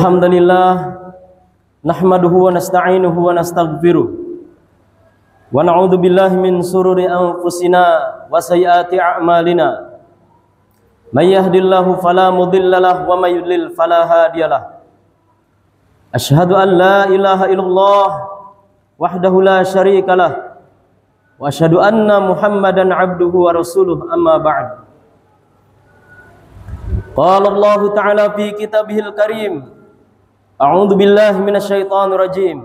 Innal hamdalillah nahmaduhu wa nasta'inuhu wa nastaghfiruh wa na'udzu billahi min shururi anfusina wa sayyiati a'malina. May yahdihillahu fala mudilla lahu wa may yudlil fala hadiyalah. Asyhadu an la ilaha illallah wahdahu la syarikalah wa asyhadu anna Muhammadan 'abduhu wa rasuluh, amma ba'd. Qala Allah Ta'ala fi kitabihil karim, a'udzu billahi minasyaitonir rajim.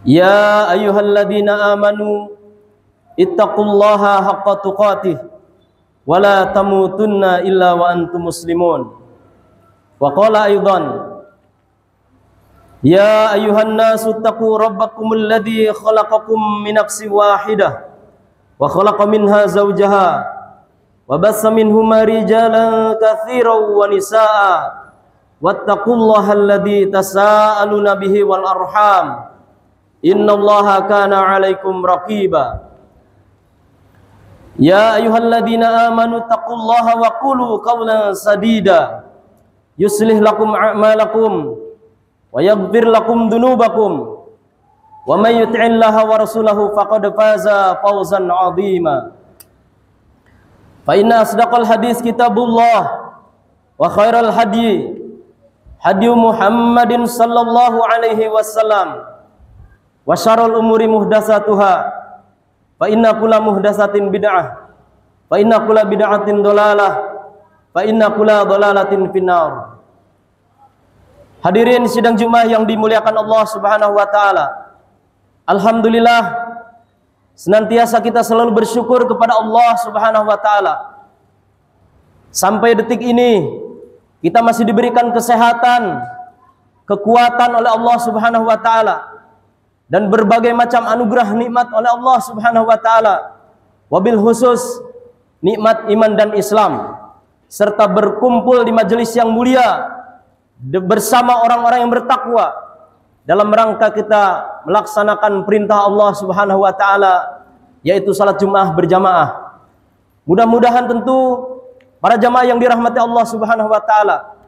Ya ayyuhalladzina amanu ittaqullaha haqqa tuqatih wa la tamutunna illa wa antum muslimun. Wa qala aidan, ya ayyuhan nasu taqu rabbakumul ladzi khalaqakum min nafsin wahidah wa khalaqa minha zawjaha wa bassa minhuma rijalan katsiran wa nisaa wattaqullaha alladzi tasaaluna bihi wal arham innallaha kana 'alaikum raqiba. Ya ayyuhalladzina amanu taqullaha wa qulu qawlan sadida yuslih lakum a'malakum wa yaghfir lakum dhunubakum wa may yuti'illaha wa rasulahu faqad faza fawzan 'azima. Fa inna asdaqal hadis kitabullah wa khairal hadi Muhammadin sallallahu alaihi wasallam wa syarrul umuri muhdatsatuha fa inna kulla muhdatsatin bid'ah fa inna kulla bid'atin dhalalah fa inna kulla dhalalatin finnar. Hadirin sidang Jumat yang dimuliakan Allah Subhanahu wa taala. Alhamdulillah, senantiasa kita selalu bersyukur kepada Allah Subhanahu wa taala. Sampai detik ini kita masih diberikan kesehatan, kekuatan oleh Allah Subhanahu wa taala dan berbagai macam anugerah nikmat oleh Allah Subhanahu wa taala. Wabil khusus nikmat iman dan Islam serta berkumpul di majelis yang mulia bersama orang-orang yang bertakwa dalam rangka kita melaksanakan perintah Allah Subhanahu wa taala, yaitu salat Jumat berjamaah. Mudah-mudahan tentu para jamaah yang dirahmati Allah Subhanahu wa taala,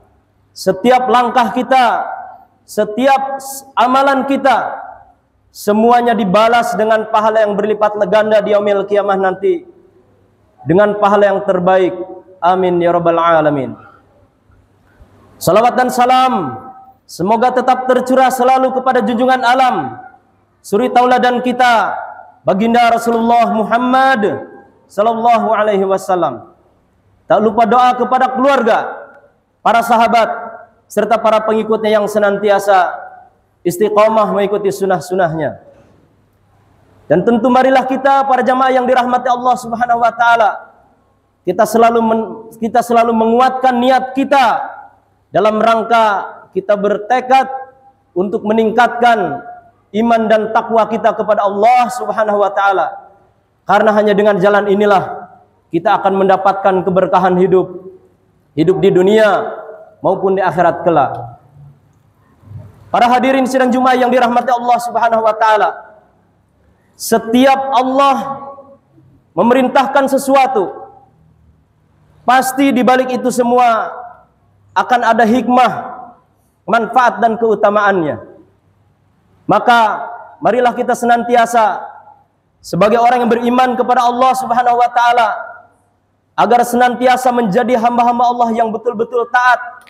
setiap langkah kita, setiap amalan kita semuanya dibalas dengan pahala yang berlipat ganda di yaumil qiyamah nanti, dengan pahala yang terbaik. Amin ya rabbal alamin. Salawat dan salam semoga tetap tercurah selalu kepada junjungan alam, suri tauladan kita, baginda Rasulullah Muhammad sallallahu alaihi wasallam. Tak lupa doa kepada keluarga, para sahabat, serta para pengikutnya yang senantiasa istiqomah mengikuti sunnah-sunnahnya. Dan tentu marilah kita para jamaah yang dirahmati Allah Subhanahu wa taala, kita selalu menguatkan niat kita dalam rangka kita bertekad untuk meningkatkan iman dan takwa kita kepada Allah Subhanahu wa taala. Karena hanya dengan jalan inilah kita akan mendapatkan keberkahan hidup di dunia maupun di akhirat kelak. Para hadirin sidang Jumat yang dirahmati Allah Subhanahu wa taala, setiap Allah memerintahkan sesuatu, pasti di balik itu semua akan ada hikmah, manfaat dan keutamaannya. Maka marilah kita senantiasa sebagai orang yang beriman kepada Allah Subhanahu wa taala agar senantiasa menjadi hamba-hamba Allah yang betul-betul taat.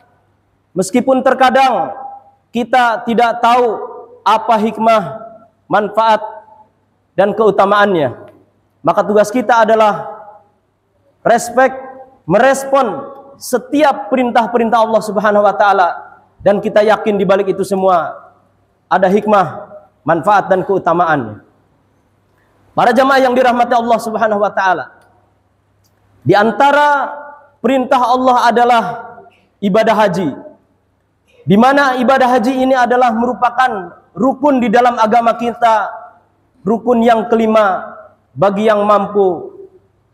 Meskipun terkadang kita tidak tahu apa hikmah, manfaat dan keutamaannya, maka tugas kita adalah merespon setiap perintah-perintah Allah Subhanahu wa taala, dan kita yakin di balik itu semua ada hikmah, manfaat dan keutamaan. Para jamaah yang dirahmati Allah Subhanahu wa taala, di antara perintah Allah adalah ibadah haji, di mana ibadah haji ini adalah merupakan rukun di dalam agama kita, rukun yang kelima bagi yang mampu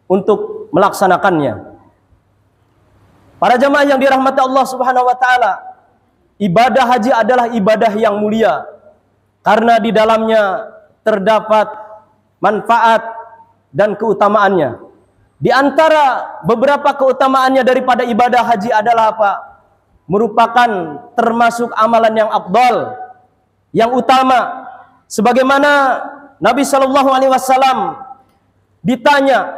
untuk melaksanakannya. Para jamaah yang dirahmati Allah Subhanahu wa taala, ibadah haji adalah ibadah yang mulia karena di dalamnya terdapat manfaat dan keutamaannya. Di antara beberapa keutamaannya daripada ibadah haji adalah apa? merupakan termasuk amalan yang afdal, yang utama. Sebagaimana Nabi Shallallahu Alaihi Wasallam ditanya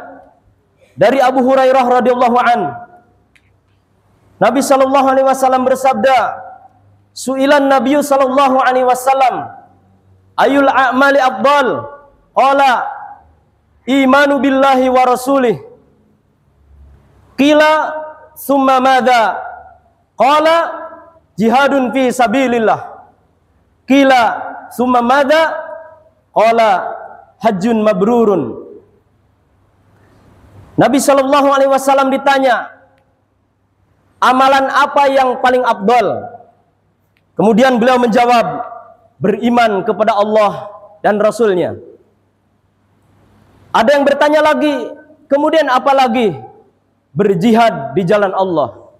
dari Abu Hurairah radhiyallahu an, Nabi Shallallahu Alaihi Wasallam bersabda, "Su'ilan Nabi Shallallahu Alaihi Wasallam, ayul a'mali afdal? Qala imanu billahi wa rasulih. Qila summa madza? Qala jihadun fi sabilillah. Qila summa madza? Qala hajjun mabrurun." Nabi Shallallahu Alaihi Wasallam ditanya, amalan apa yang paling afdal? Kemudian beliau menjawab, beriman kepada Allah dan Rasulnya. Ada yang bertanya lagi, kemudian apa lagi? Berjihad di jalan Allah.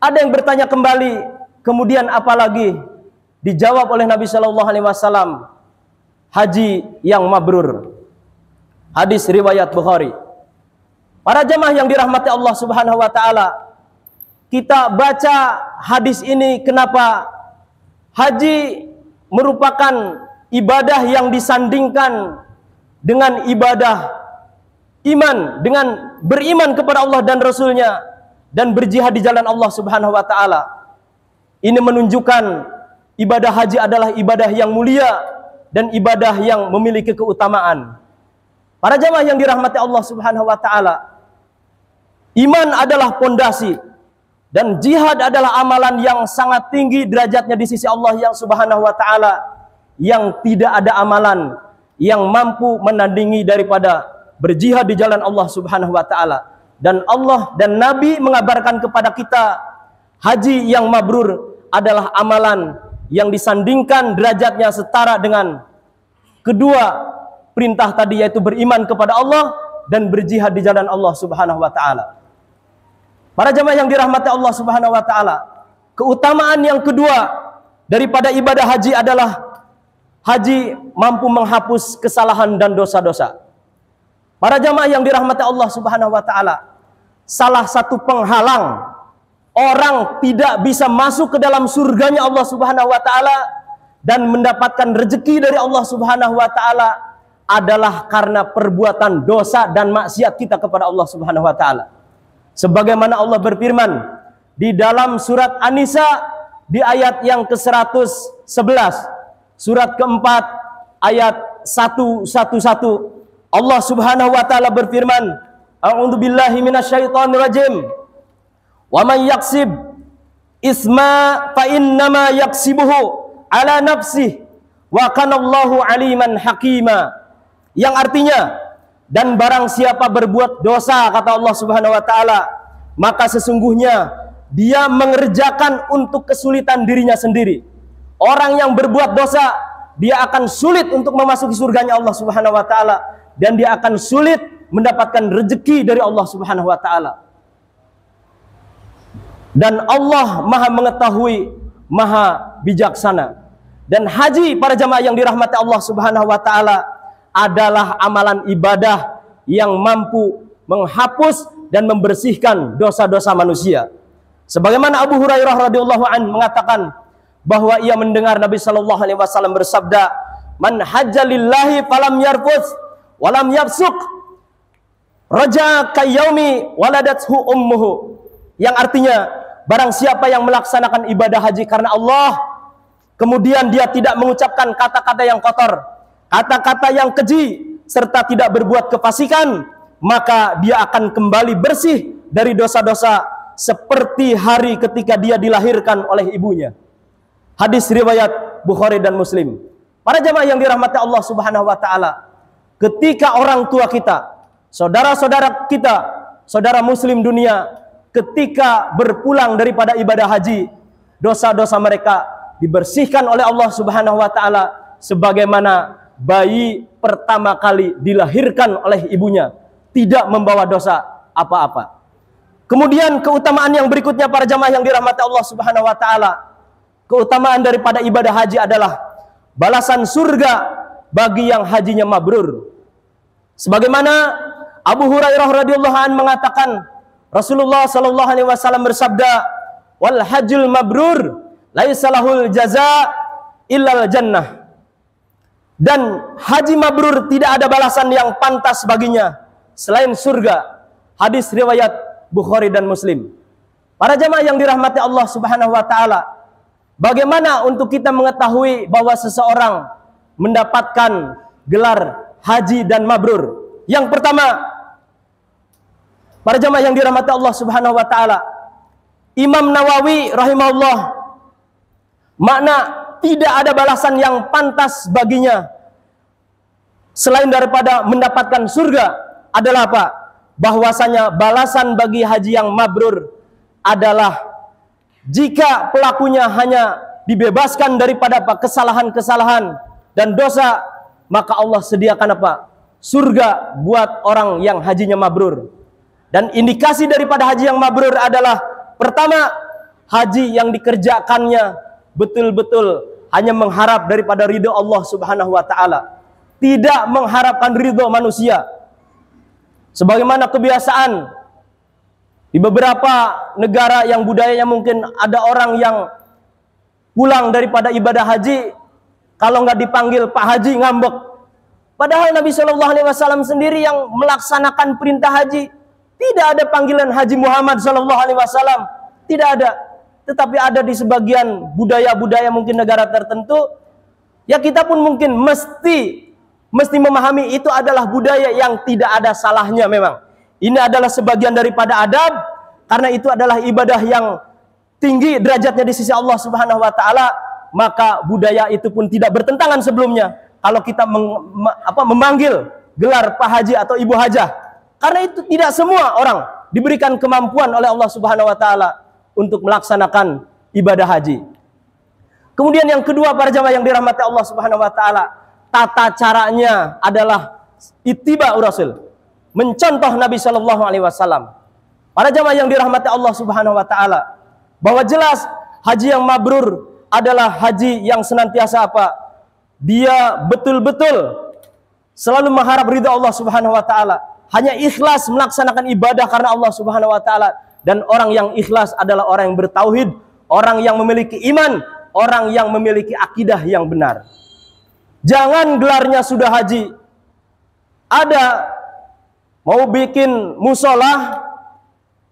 Ada yang bertanya kembali, kemudian apa lagi? Dijawab oleh Nabi Shallallahu Alaihi Wasallam, haji yang mabrur. Hadis riwayat Bukhari. Para jemaah yang dirahmati Allah Subhanahu wa taala, kita baca hadis ini, kenapa haji merupakan ibadah yang disandingkan dengan ibadah iman, dengan beriman kepada Allah dan Rasulnya dan berjihad di jalan Allah Subhanahu wa taala. Ini menunjukkan ibadah haji adalah ibadah yang mulia dan ibadah yang memiliki keutamaan. Para jemaah yang dirahmati Allah Subhanahu wa taala, iman adalah pondasi dan jihad adalah amalan yang sangat tinggi derajatnya di sisi Allah yang Subhanahu wa taala, yang tidak ada amalan yang mampu menandingi daripada berjihad di jalan Allah Subhanahu wa taala. Dan Allah dan Nabi mengabarkan kepada kita, haji yang mabrur adalah amalan yang disandingkan derajatnya setara dengan kedua perintah tadi, yaitu beriman kepada Allah dan berjihad di jalan Allah Subhanahu wa taala. Para jemaah yang dirahmati Allah Subhanahu wa taala, keutamaan yang kedua daripada ibadah haji adalah haji mampu menghapus kesalahan dan dosa-dosa. Para jemaah yang dirahmati Allah Subhanahu wa taala, salah satu penghalang orang tidak bisa masuk ke dalam surganya Allah Subhanahu wa taala dan mendapatkan rezeki dari Allah Subhanahu wa taala adalah karena perbuatan dosa dan maksiat kita kepada Allah Subhanahu wa taala. Sebagaimana Allah berfirman di dalam surat An-Nisa di ayat yang ke-111, surat keempat ayat 111, Allah Subhanahu wa taala berfirman, a'udzubillahi minasyaitonirrajim, wa man yaksib isma fa innama yaksibuhu ala nafsihi wa kanallahu aliman hakima. Yang artinya, dan barang siapa berbuat dosa, kata Allah Subhanahu wa taala, maka sesungguhnya dia mengerjakan untuk kesulitan dirinya sendiri. Orang yang berbuat dosa, dia akan sulit untuk memasuki surganya Allah Subhanahu wa taala, dan dia akan sulit mendapatkan rezeki dari Allah Subhanahu wa taala. Dan Allah Maha mengetahui, Maha bijaksana. Dan haji, para jamaah yang dirahmati Allah Subhanahu wa taala, adalah amalan ibadah yang mampu menghapus dan membersihkan dosa-dosa manusia. Sebagaimana Abu Hurairah radhiyallahu an mengatakan bahwa ia mendengar Nabi sallallahu alaihi wasallam bersabda, "Man hajja lillahi falam yarfus walam yafsuq raja kayaumi waladathu ummuhu." Yang artinya, barang siapa yang melaksanakan ibadah haji karena Allah, kemudian dia tidak mengucapkan kata-kata yang kotor, kata-kata yang keji, serta tidak berbuat kefasikan, maka dia akan kembali bersih dari dosa-dosa seperti hari ketika dia dilahirkan oleh ibunya. Hadis riwayat Bukhari dan Muslim. Para jamaah yang dirahmati Allah Subhanahu wa taala, ketika orang tua kita, saudara-saudara kita, saudara muslim dunia, ketika berpulang daripada ibadah haji, dosa-dosa mereka dibersihkan oleh Allah Subhanahu wa taala sebagaimana bayi pertama kali dilahirkan oleh ibunya, tidak membawa dosa apa-apa. Kemudian keutamaan yang berikutnya, para jamaah yang dirahmati Allah Subhanahu wa taala, keutamaan daripada ibadah haji adalah balasan surga bagi yang hajinya mabrur. Sebagaimana Abu Hurairah radhiyallahu an mengatakan, Rasulullah sallallahu alaihi wasallam bersabda, wal hajjul mabrur laisa lahul jaza illal jannah. Dan haji mabrur tidak ada balasan yang pantas baginya selain surga. Hadis riwayat Bukhari dan Muslim. Para jamaah yang dirahmati Allah Subhanahu wa taala, bagaimana untuk kita mengetahui bahwa seseorang mendapatkan gelar haji dan mabrur? Yang pertama, para jamaah yang dirahmati Allah Subhanahu wa taala, Imam Nawawi rahimahullah, makna tidak ada balasan yang pantas baginya selain daripada mendapatkan surga adalah apa? Bahwasanya balasan bagi haji yang mabrur adalah jika pelakunya hanya dibebaskan daripada apa? Kesalahan-kesalahan dan dosa, maka Allah sediakan apa? Surga buat orang yang hajinya mabrur. Dan indikasi daripada haji yang mabrur adalah pertama, haji yang dikerjakannya betul-betul hanya mengharap daripada ridho Allah Subhanahu wa taala, tidak mengharapkan ridho manusia. Sebagaimana kebiasaan di beberapa negara yang budayanya mungkin ada orang yang pulang daripada ibadah haji, kalau nggak dipanggil Pak Haji ngambek. Padahal Nabi Shallallahu Alaihi Wasallam sendiri yang melaksanakan perintah haji. Tidak ada panggilan Haji Muhammad Shallallahu Alaihi Wasallam, tidak ada. Tetapi ada di sebagian budaya-budaya mungkin negara tertentu, ya kita pun mungkin mesti memahami itu adalah budaya yang tidak ada salahnya memang. Ini adalah sebagian daripada adab, karena itu adalah ibadah yang tinggi derajatnya di sisi Allah Subhanahu wa taala, maka budaya itu pun tidak bertentangan sebelumnya kalau kita memanggil gelar Pak Haji atau Ibu Hajah. Karena itu tidak semua orang diberikan kemampuan oleh Allah Subhanahu wa taala untuk melaksanakan ibadah haji. Kemudian yang kedua, para jamaah yang dirahmati Allah Subhanahu wa taala, tata caranya adalah ittiba Rasul, mencontoh Nabi Shallallahu alaihi wasallam. Para jamaah yang dirahmati Allah Subhanahu wa taala, bahwa jelas haji yang mabrur adalah haji yang senantiasa apa? Dia betul-betul selalu mengharap ridha Allah Subhanahu wa taala, hanya ikhlas melaksanakan ibadah karena Allah Subhanahu wa taala. Dan orang yang ikhlas adalah orang yang bertauhid, orang yang memiliki iman, orang yang memiliki akidah yang benar. Jangan gelarnya sudah haji, ada mau bikin musola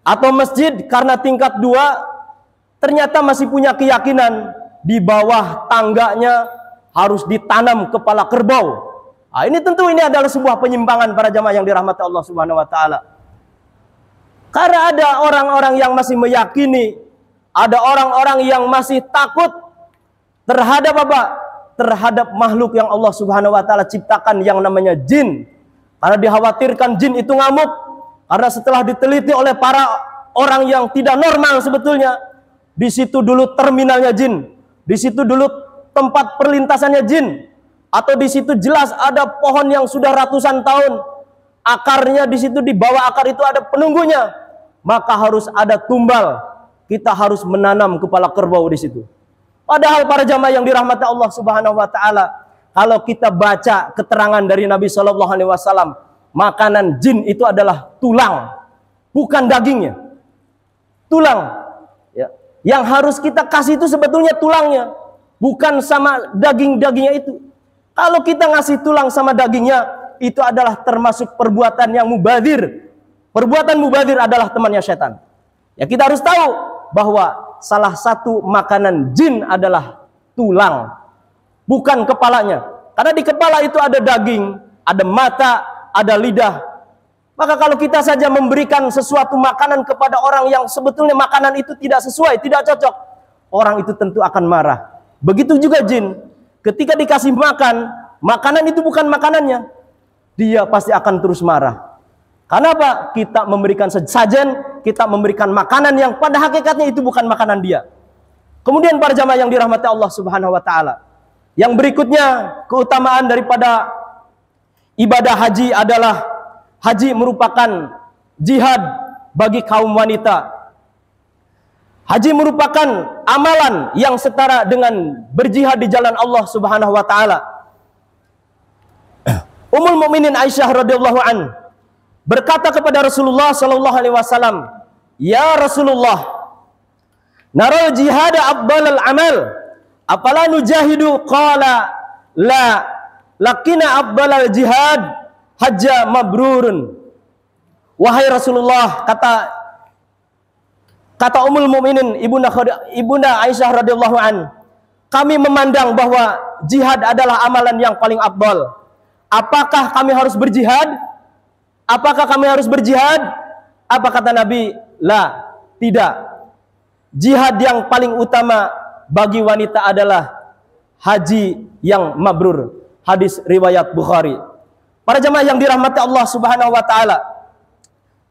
atau masjid karena tingkat 2, ternyata masih punya keyakinan di bawah tangganya harus ditanam kepala kerbau. Nah, ini tentu ini adalah sebuah penyimpangan para jamaah yang dirahmati Allah Subhanahu wa taala. Karena ada orang-orang yang masih meyakini, ada orang-orang yang masih takut terhadap apa? Terhadap makhluk yang Allah Subhanahu wa taala ciptakan yang namanya jin. Karena dikhawatirkan jin itu ngamuk. Karena setelah diteliti oleh para orang yang tidak normal sebetulnya, di situ dulu terminalnya jin, di situ dulu tempat perlintasannya jin, atau di situ jelas ada pohon yang sudah ratusan tahun, akarnya di situ, di bawah akar itu ada penunggunya, maka harus ada tumbal. Kita harus menanam kepala kerbau di situ. Padahal para jamaah yang dirahmati Allah Subhanahu wa taala, kalau kita baca keterangan dari Nabi Shallallahu alaihi wasallam, makanan jin itu adalah tulang, bukan dagingnya. Tulang. Ya. Yang harus kita kasih itu sebetulnya tulangnya, bukan sama daging-dagingnya itu. Kalau kita ngasih tulang sama dagingnya, itu adalah termasuk perbuatan yang mubadzir. Perbuatan mubadzir adalah temannya setan. Ya, kita harus tahu bahwa salah satu makanan jin adalah tulang, bukan kepalanya. Karena di kepala itu ada daging, ada mata, ada lidah. Maka kalau kita saja memberikan sesuatu makanan kepada orang yang sebetulnya makanan itu tidak sesuai, tidak cocok, orang itu tentu akan marah. Begitu juga jin. Ketika dikasih makan, makanan itu bukan makanannya, dia pasti akan terus marah. Karena apa? Kita memberikan sajen, kita memberikan makanan yang pada hakikatnya itu bukan makanan dia. Kemudian para jamaah yang dirahmati Allah Subhanahu wa taala, yang berikutnya keutamaan daripada ibadah haji adalah haji merupakan jihad bagi kaum wanita. Haji merupakan amalan yang setara dengan berjihad di jalan Allah Subhanahu wa taala. Ummul Mukminin Aisyah radhiyallahu an berkata kepada Rasulullah sallallahu alaihi wasallam, "Ya Rasulullah, Naral jihad afdalul amal. Apala nujahidu? Qala la. Lakina afdalul jihad hajja mabrurun. Wahai Rasulullah, kata Ummul Mukminin Ibunda Aisyah radhiyallahu an, kami memandang bahwa jihad adalah amalan yang paling afdal. Apakah kami harus berjihad? Apakah kami harus berjihad? Apa kata Nabi? La, tidak. Jihad yang paling utama bagi wanita adalah haji yang mabrur. Hadis riwayat Bukhari. Para jemaah yang dirahmati Allah Subhanahu wa taala.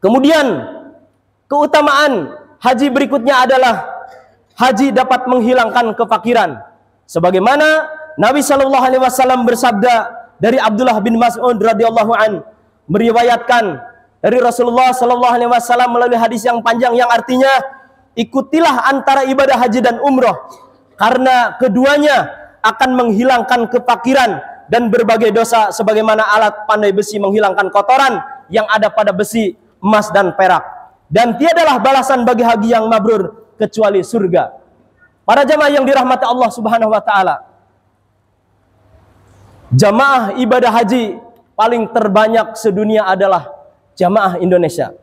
Kemudian keutamaan haji berikutnya adalah haji dapat menghilangkan kefakiran. Sebagaimana Nabi Shallallahu alaihi wasallam bersabda dari Abdullah bin Mas'ud radhiyallahu an, meriwayatkan dari Rasulullah Shallallahu alaihi wasallam melalui hadis yang panjang yang artinya, ikutilah antara ibadah haji dan umroh karena keduanya akan menghilangkan kefakiran dan berbagai dosa sebagaimana alat pandai besi menghilangkan kotoran yang ada pada besi, emas dan perak. Dan tiadalah balasan bagi haji yang mabrur kecuali surga. Para jamaah yang dirahmati Allah Subhanahu wa taala, jamaah ibadah haji paling terbanyak sedunia adalah jamaah Indonesia.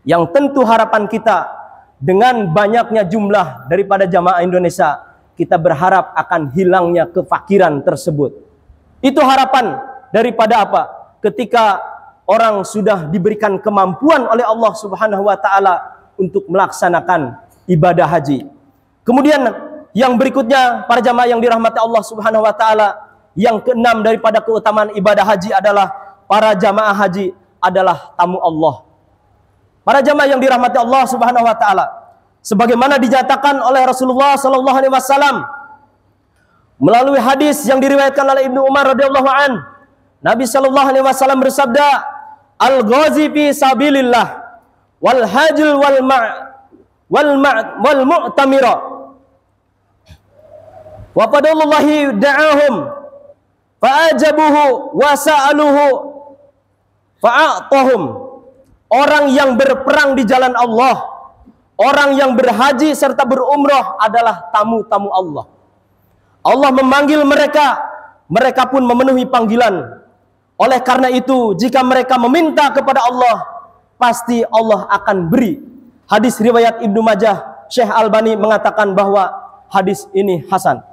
Yang tentu harapan kita dengan banyaknya jumlah daripada jamaah Indonesia, kita berharap akan hilangnya kefakiran tersebut. Itu harapan daripada apa? Ketika orang sudah diberikan kemampuan oleh Allah Subhanahu wa taala untuk melaksanakan ibadah haji. Kemudian yang berikutnya, para jamaah yang dirahmati Allah Subhanahu wa taala, yang keenam daripada keutamaan ibadah haji adalah para jamaah haji adalah tamu Allah. Para jamaah yang dirahmati Allah Subhanahu wa taala, sebagaimana dinyatakan oleh Rasulullah sallallahu alaihi wasallam melalui hadis yang diriwayatkan oleh Ibnu Umar radhiyallahu an, Nabi sallallahu alaihi wasallam bersabda, al-ghazi fi sabilillah wal hajil wal mu'tamira wa fadlullahi da'ahum fa'ajabuhu wa sa'aluhu fa'atahum. Orang yang berperang di jalan Allah, orang yang berhaji serta berumrah adalah tamu-tamu Allah. Allah memanggil mereka, mereka pun memenuhi panggilan. Oleh karena itu, jika mereka meminta kepada Allah, pasti Allah akan beri. Hadis riwayat Ibnu Majah, Syekh Albani mengatakan bahwa hadis ini hasan.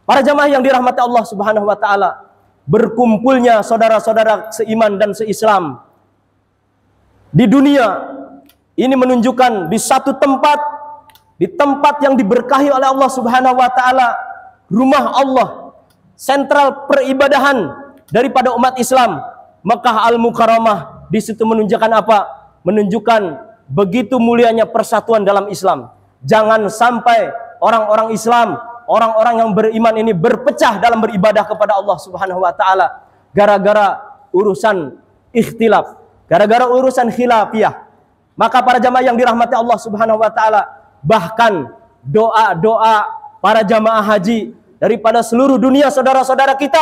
Para jamaah yang dirahmati Allah Subhanahu wa taala, berkumpulnya saudara-saudara seiman dan seislam di dunia ini menunjukkan di satu tempat, di tempat yang diberkahi oleh Allah Subhanahu wa taala, rumah Allah, sentral peribadahan daripada umat Islam, Mekah Al-Mukarramah. Di situ menunjukkan apa? Menunjukkan begitu mulianya persatuan dalam Islam. Jangan sampai orang-orang Islam, orang-orang yang beriman ini berpecah dalam beribadah kepada Allah Subhanahu wa taala gara-gara urusan ikhtilaf, gara-gara urusan khilafiyah. Maka para jamaah yang dirahmati Allah Subhanahu wa taala, bahkan doa-doa para jamaah haji daripada seluruh dunia saudara-saudara kita,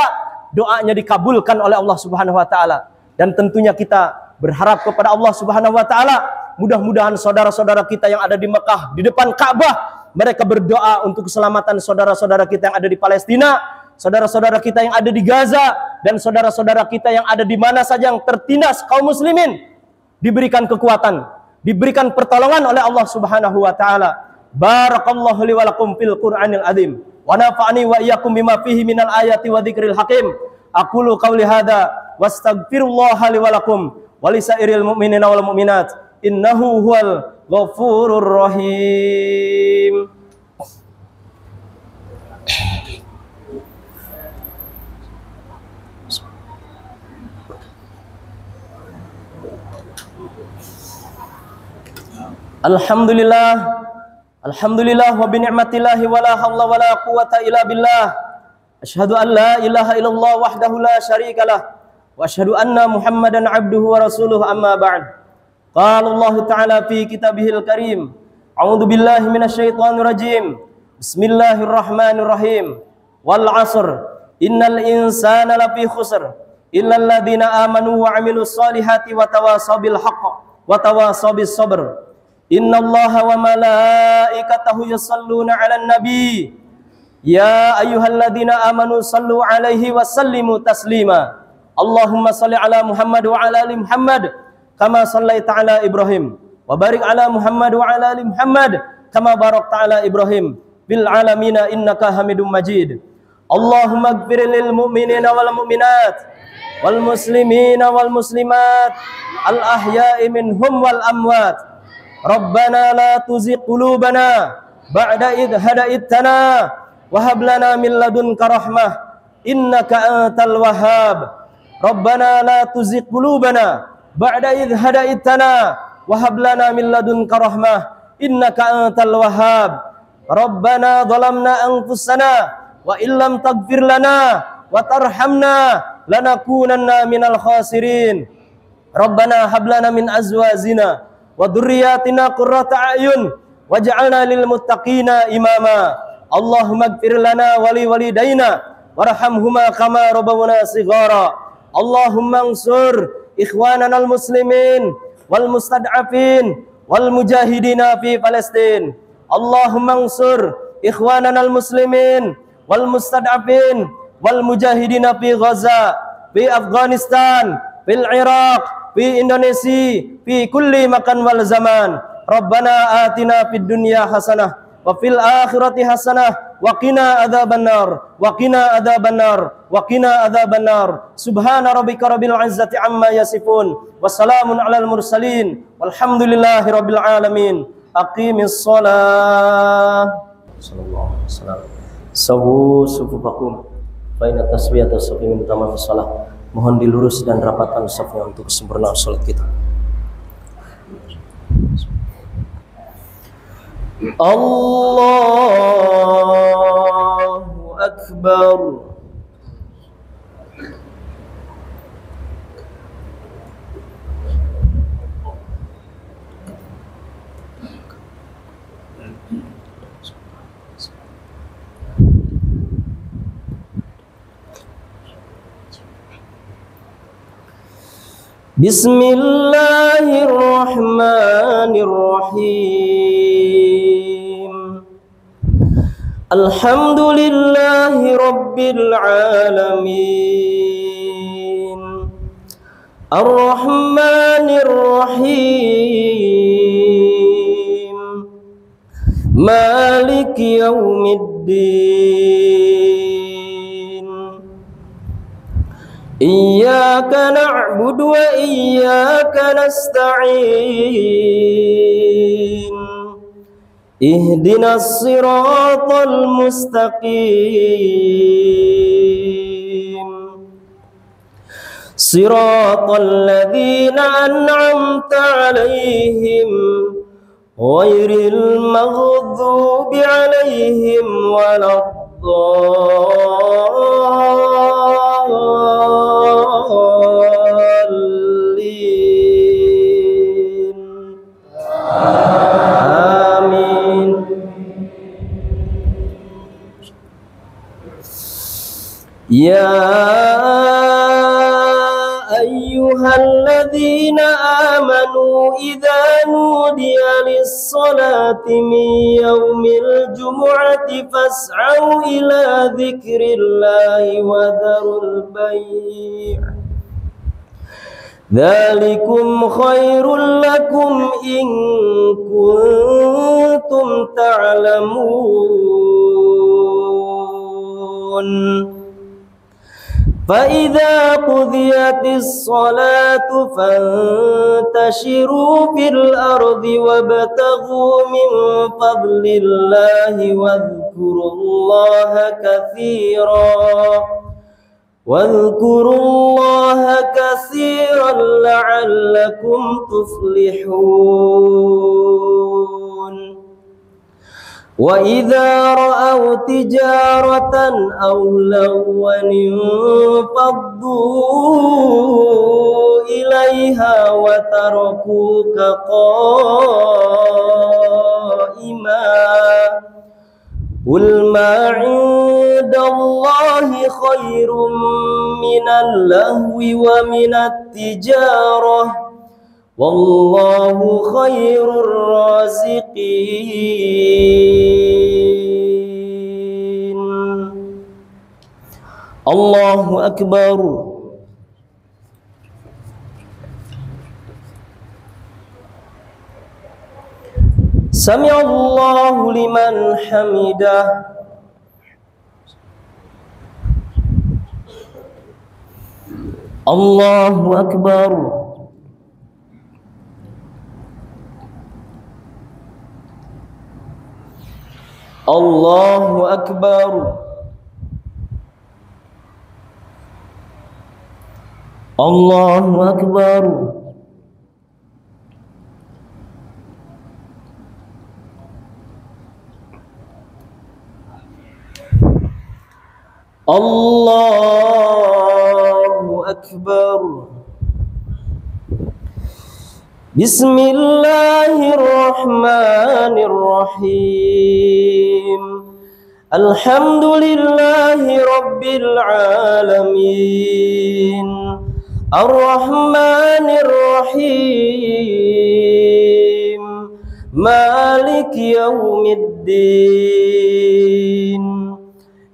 doanya dikabulkan oleh Allah Subhanahu wa taala. Dan tentunya kita berharap kepada Allah Subhanahu wa taala, mudah-mudahan saudara-saudara kita yang ada di Mekah, di depan Ka'bah, mereka berdoa untuk keselamatan saudara-saudara kita yang ada di Palestina, saudara-saudara kita yang ada di Gaza, dan saudara-saudara kita yang ada di mana saja yang tertindas kaum muslimin, diberikan kekuatan, diberikan pertolongan oleh Allah Subhanahu wa taala. Barakallahu li wa lakum fil Qur'anil azim wa nafa'ani wa iyyakum bima fihi minal ayati wa dzikril hakim. Aqulu qawli hadza wastaghfirullaha li wa lakum wa lisairil mu'minina wal mu'minat innahu huwal ghafurur rahim. Alhamdulillah wa bi ni'matillahi wa la haula wa la quwata illa billah. Asyhadu an la ilaha illallah wahdahu la syarikalah wa asyhadu anna Muhammadan abduhu wa rasuluhu, amma ba'd. Qala Allah ta'ala fi kitabihil karim, a'udzu billahi minasyaitonir rajim. Bismillahirrahmanirrahim. Wal 'asr innal insana lafi khusr illal ladzina amanu wa 'amilus solihati wa tawasaw bil haqq wa tawasaw bis sabr. Innallaha wa malaikatahu yusalluna 'alan nabi. Ya ayyuhalladzina amanu sallu 'alaihi wa sallimu taslima. Allahumma salli 'ala Muhammad wa 'ala ali Muhammad kama shallaita 'ala Ibrahim wa barik 'ala Muhammad wa 'ala ali Muhammad kama barakta 'ala Ibrahim bil 'alamina innaka Hamidum Majid. Allahumma ighfir lil mu'minina wal mu'minat wal muslimina wal muslimat al ahya'i minhum wal amwat. Rabbana la tuzigh qulubana ba'da idh hadaytana wa hab lana min ladunka rahmah innaka antal wahhab. Rabbana la tuzigh qulubana ba'da idh hadaytana wa hab lana min ladunka rahmah innaka antal wahhab. Rabbana zalamna anfusana wa illam taghfir lana wa tarhamna lanakunanna minal khasirin. Rabbana hab lana min azwajina wa dhurriyyatina qurrata a'yun waj'alna lil muttaqina imama. Allahumma ighfir lana wa li walidayna warhamhuma kama rabbawna shighara. Allahumma ansur ikhwanana al muslimin wal mustad'afin wal mujahidina fi Palestin. Allahumma ansur ikhwanana al muslimin wal mustad'afin wal mujahidina fi Gaza, fi Afghanistan, fil Iraq, fi Indonesia, fi kulli makan wal zaman. Rabbana atina fid dunya hasanah wa fil akhirati hasanah wa qina adzabannar wa qina adzabannar wa qina adzabannar. Subhana rabbika rabbil izzati amma yasifun wa salamun alal mursalin walhamdulillahi rabbil alamin. Aqimis shalah. Sallallahu alaihi wasallam. Sawu sufufakum fa inna taswiyata safi min tamamis shalah. Mohon dilurus dan rapatkan safnya untuk kesempurnaan salat kita. Allahu Akbar. Bismillahirrahmanirrahim. Alhamdulillahi rabbil alamin. Ar-Rahmanir Rahim. Maliki yaumiddin. Iyyaka na'budu wa iyyaka nasta'in. Ihdinas siratal mustaqim. Siratal ladzina an'amta 'alaihim ghairil maghdubi 'alaihim waladdallin. Amin. Ya ayyuhalladzina amanu idza nudiya lis-salati min yaumil jumu'ati fas'au ila dzikrillahi wa dzarul bai'. Dzalikum khairul lakum in kuntum ta'lamun. فَإِذَا قُضِيَتِ الصَّلَاةُ فَانتَشِرُوا فِي الْأَرْضِ وَابْتَغُوا مِنْ فَضْلِ اللَّهِ وَاذْكُرُوا اللَّهَ كَثِيرًا لَعَلَّكُمْ تُفْلِحُونَ. وَإِذَا رَأَوْا تِجَارَةً أَوْ لَهْوًا انفَضُّوا إِلَيْهَا وَتَرَكُوكَ قَائِمًا. قُلْ مَا عِندَ اللَّهِ خَيْرٌ مِنَ اللَّهْوِ وَمِنَ التِّجَارَةِ wallahu khairur raziqin. Allahu akbar. Sami'allahu liman hamidah. Allahu akbar. Allahu akbar. Allahu akbar. Allahu akbar. Bismillahirrahmanirrahim. Alhamdulillahi rabbil alamin. Ar-Rahmanir Rahim. Maliki yaumiddin.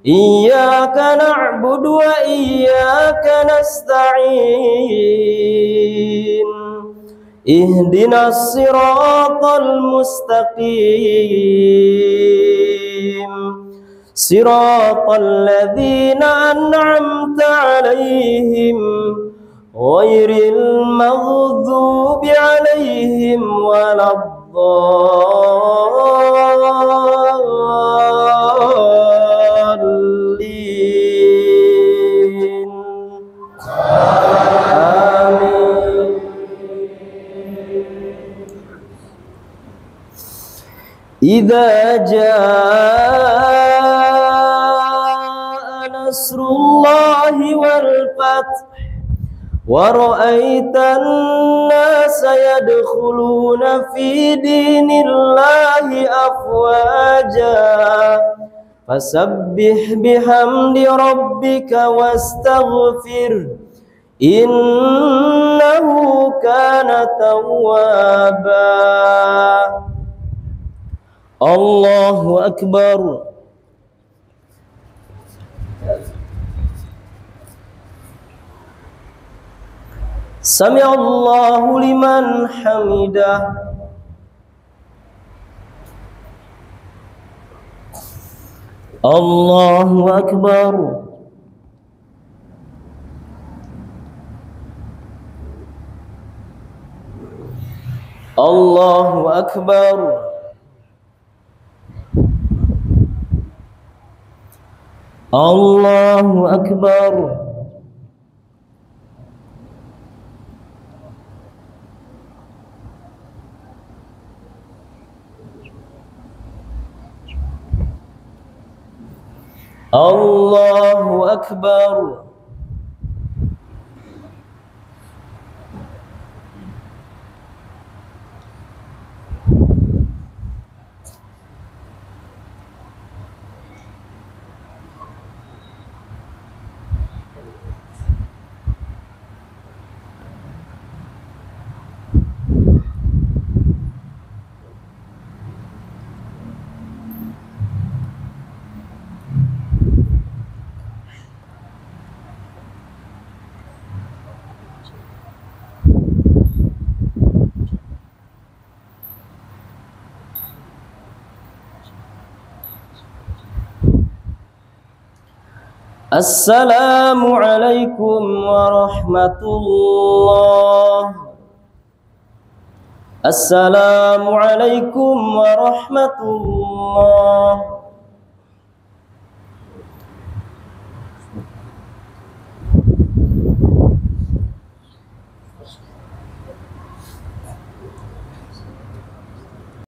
Iyyaka na'budu wa iyyaka nasta'in. Ihdinas siratal mustaqim. Siratal ladzina an'amta 'alaihim ghairil maghdubi 'alaihim waladdallin. Amin. Idza jaa nasrullahi wal fath wa ra'aitan nasa yadkhuluna fi dinillahi afwaja fasabbih bihamdi rabbika wastaghfir innahu kana tawwaba. Allahu akbar. Sami'allahu liman hamidah. Allahu akbar. Allahu akbar. Allahu akbar. Allahu akbar. Assalamualaikum warahmatullah. Assalamualaikum warahmatullah.